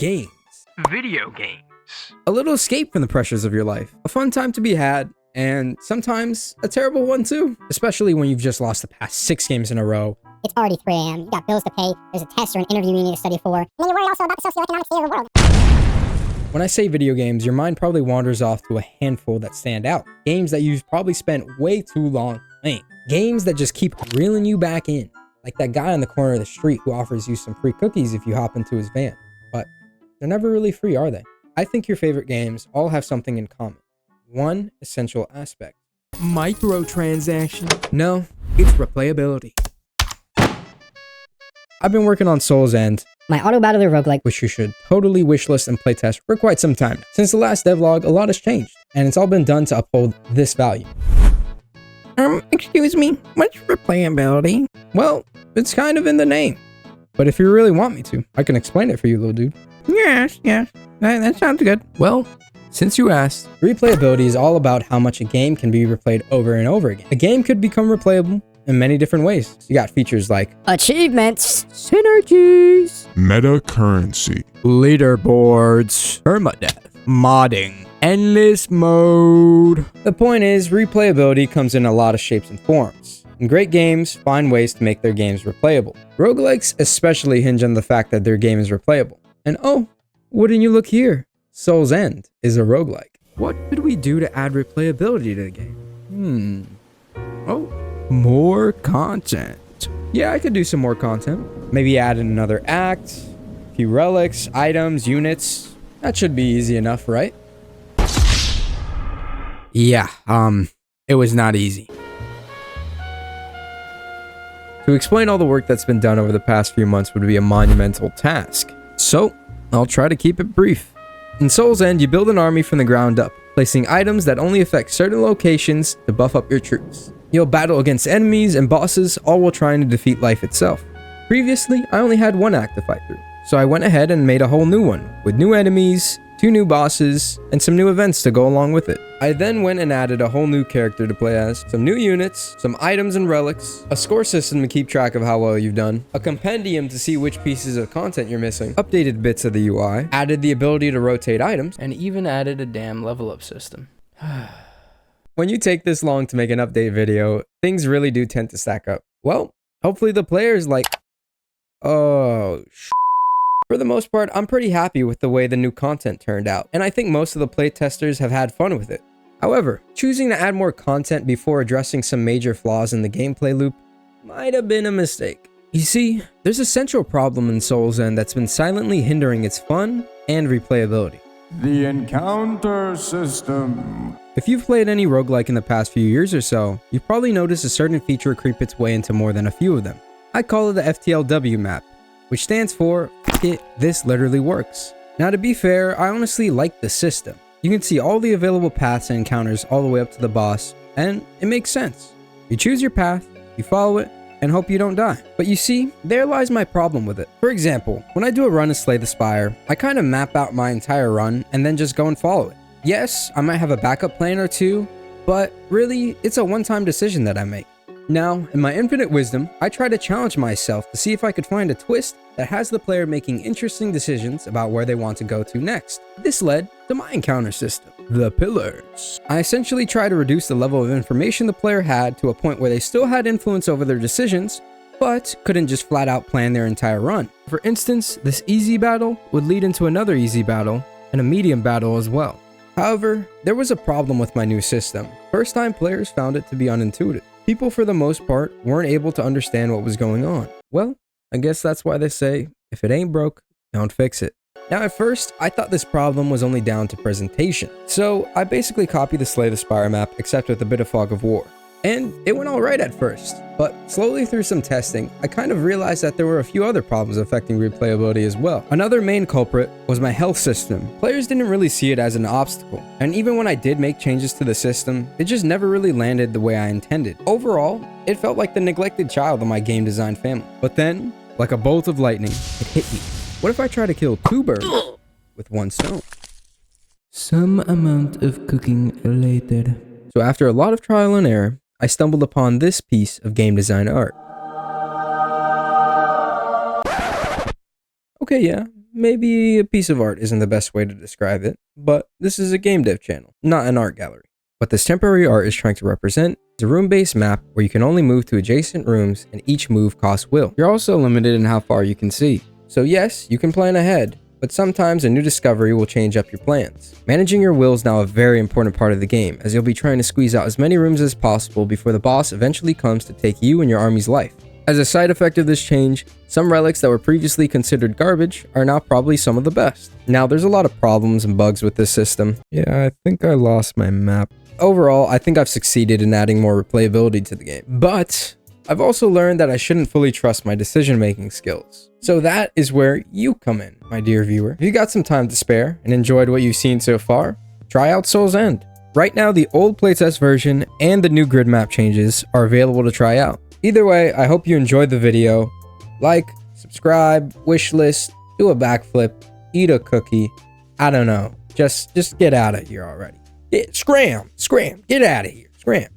games. Video games. A little escape from the pressures of your life. A fun time to be had, and sometimes a terrible one too. Especially when you've just lost the past 6 games in a row. It's already 3 a.m. You got bills to pay, there's a test or an interview you need to study for. And then you're worried also about the socioeconomic state of the world. When I say video games, your mind probably wanders off to a handful that stand out. Games that you've probably spent way too long playing. Games that just keep reeling you back in. Like that guy on the corner of the street who offers you some free cookies if you hop into his van. But they're never really free, are they? I think your favorite games all have something in common. One essential aspect. Microtransaction. No, it's replayability. I've been working on Soul's End, My auto battler roguelike, which you should totally wishlist and playtest for quite some time now. Since the last devlog, a lot has changed, and it's all been done to uphold this value. Excuse me, what's replayability? Well, it's kind of in the name. But if you really want me to, I can explain it for you, little dude. Yes, that sounds good. Well, since you asked, replayability is all about how much a game can be replayed over and over again. A game could become replayable in many different ways. You got features like achievements, Synergies, meta currency, leaderboards, permadeath, modding, endless mode. The point is, replayability comes in a lot of shapes and forms. And great games find ways to make their games replayable. Roguelikes especially hinge on the fact that their game is replayable. And oh, wouldn't you look here? Soul's End is a roguelike. What could we do to add replayability to the game? Oh, More content. yeah, I could do some more content. Maybe add in another act, a few relics, items, units. That should be easy enough, right? Yeah, it was not easy. To explain all the work that's been done over the past few months would be a monumental task. So, I'll try to keep it brief. In Soul's End, you build an army from the ground up, placing items that only affect certain locations to buff up your troops. You'll battle against enemies and bosses, all while trying to defeat life itself. Previously, I only had one act to fight through, so I went ahead and made a whole new one, with new enemies, 2 new bosses, and some new events to go along with it. I then went and added a whole new character to play as, some new units, some items and relics, a score system to keep track of how well you've done, a compendium to see which pieces of content you're missing, updated bits of the UI, added the ability to rotate items, And even added a damn level up system. When you take this long to make an update video, things really do tend to stack up. Well, hopefully the player's like, oh, For the most part, I'm pretty happy with the way the new content turned out, and I think most of the playtesters have had fun with it. However, choosing to add more content before addressing some major flaws in the gameplay loop might have been a mistake. You see, there's a central problem in Soul's End that's been silently hindering its fun and replayability. The encounter system. If you've played any roguelike in the past few years or so, you've probably noticed a certain feature creep its way into more than a few of them. I call it the FTLW map, which stands for F it, this literally works. Now to be fair, I honestly like the system. You can see all the available paths and encounters all the way up to the boss, and it makes sense. You choose your path, you follow it, and hope you don't die. But you see, there lies my problem with it. For example, when I do a run to Slay the Spire, I kind of map out my entire run and then just go and follow it. Yes, I might have a backup plan or two, but really, it's a one-time decision that I make. Now, in my infinite wisdom, I try to challenge myself to see if I could find a twist that has the player making interesting decisions about where they want to go to next. This led to my encounter system, the pillars. I essentially try to reduce the level of information the player had to a point where they still had influence over their decisions, but couldn't just flat out plan their entire run. For instance, this easy battle would lead into another easy battle and a medium battle as well. However, there was a problem with my new system. First-time players found it to be unintuitive. People, for the most part, weren't able to understand what was going on. Well, I guess that's why they say, if it ain't broke, don't fix it. Now at first, I thought this problem was only down to presentation. So I basically copied the Slay the Spire map, except with a bit of Fog of War. And it went alright at first, but slowly through some testing, I kind of realized that there were a few other problems affecting replayability as well. Another main culprit was my health system. Players didn't really see it as an obstacle, and even when I did make changes to the system, it just never really landed the way I intended. Overall, it felt like the neglected child of my game design family. But then, like a bolt of lightning, it hit me. What if I try to kill 2 birds with 1 stone? Some amount of cooking later. So after a lot of trial and error, I stumbled upon this piece of game design art. Okay, yeah, maybe a piece of art isn't the best way to describe it, but this is a game dev channel, not an art gallery. What this temporary art is trying to represent is a room-based map where you can only move to adjacent rooms and each move costs will. You're also limited in how far you can see. So yes, you can plan ahead, but sometimes a new discovery will change up your plans. Managing your will is now a very important part of the game, as you'll be trying to squeeze out as many rooms as possible before the boss eventually comes to take you and your army's life. As a side effect of this change, some relics that were previously considered garbage are now probably some of the best. Now, there's a lot of problems and bugs with this system. Yeah, I think I lost my map. Overall, I think I've succeeded in adding more replayability to the game, but I've also learned that I shouldn't fully trust my decision-making skills. So that is where you come in, my dear viewer. If you got some time to spare and enjoyed what you've seen so far, try out Soul's End. Right now, the old playtest version and the new grid map changes are available to try out. Either way, I hope you enjoyed the video. Like, subscribe, wishlist, do a backflip, eat a cookie. I don't know. Just get out of here already. Scram, get out of here. Scram.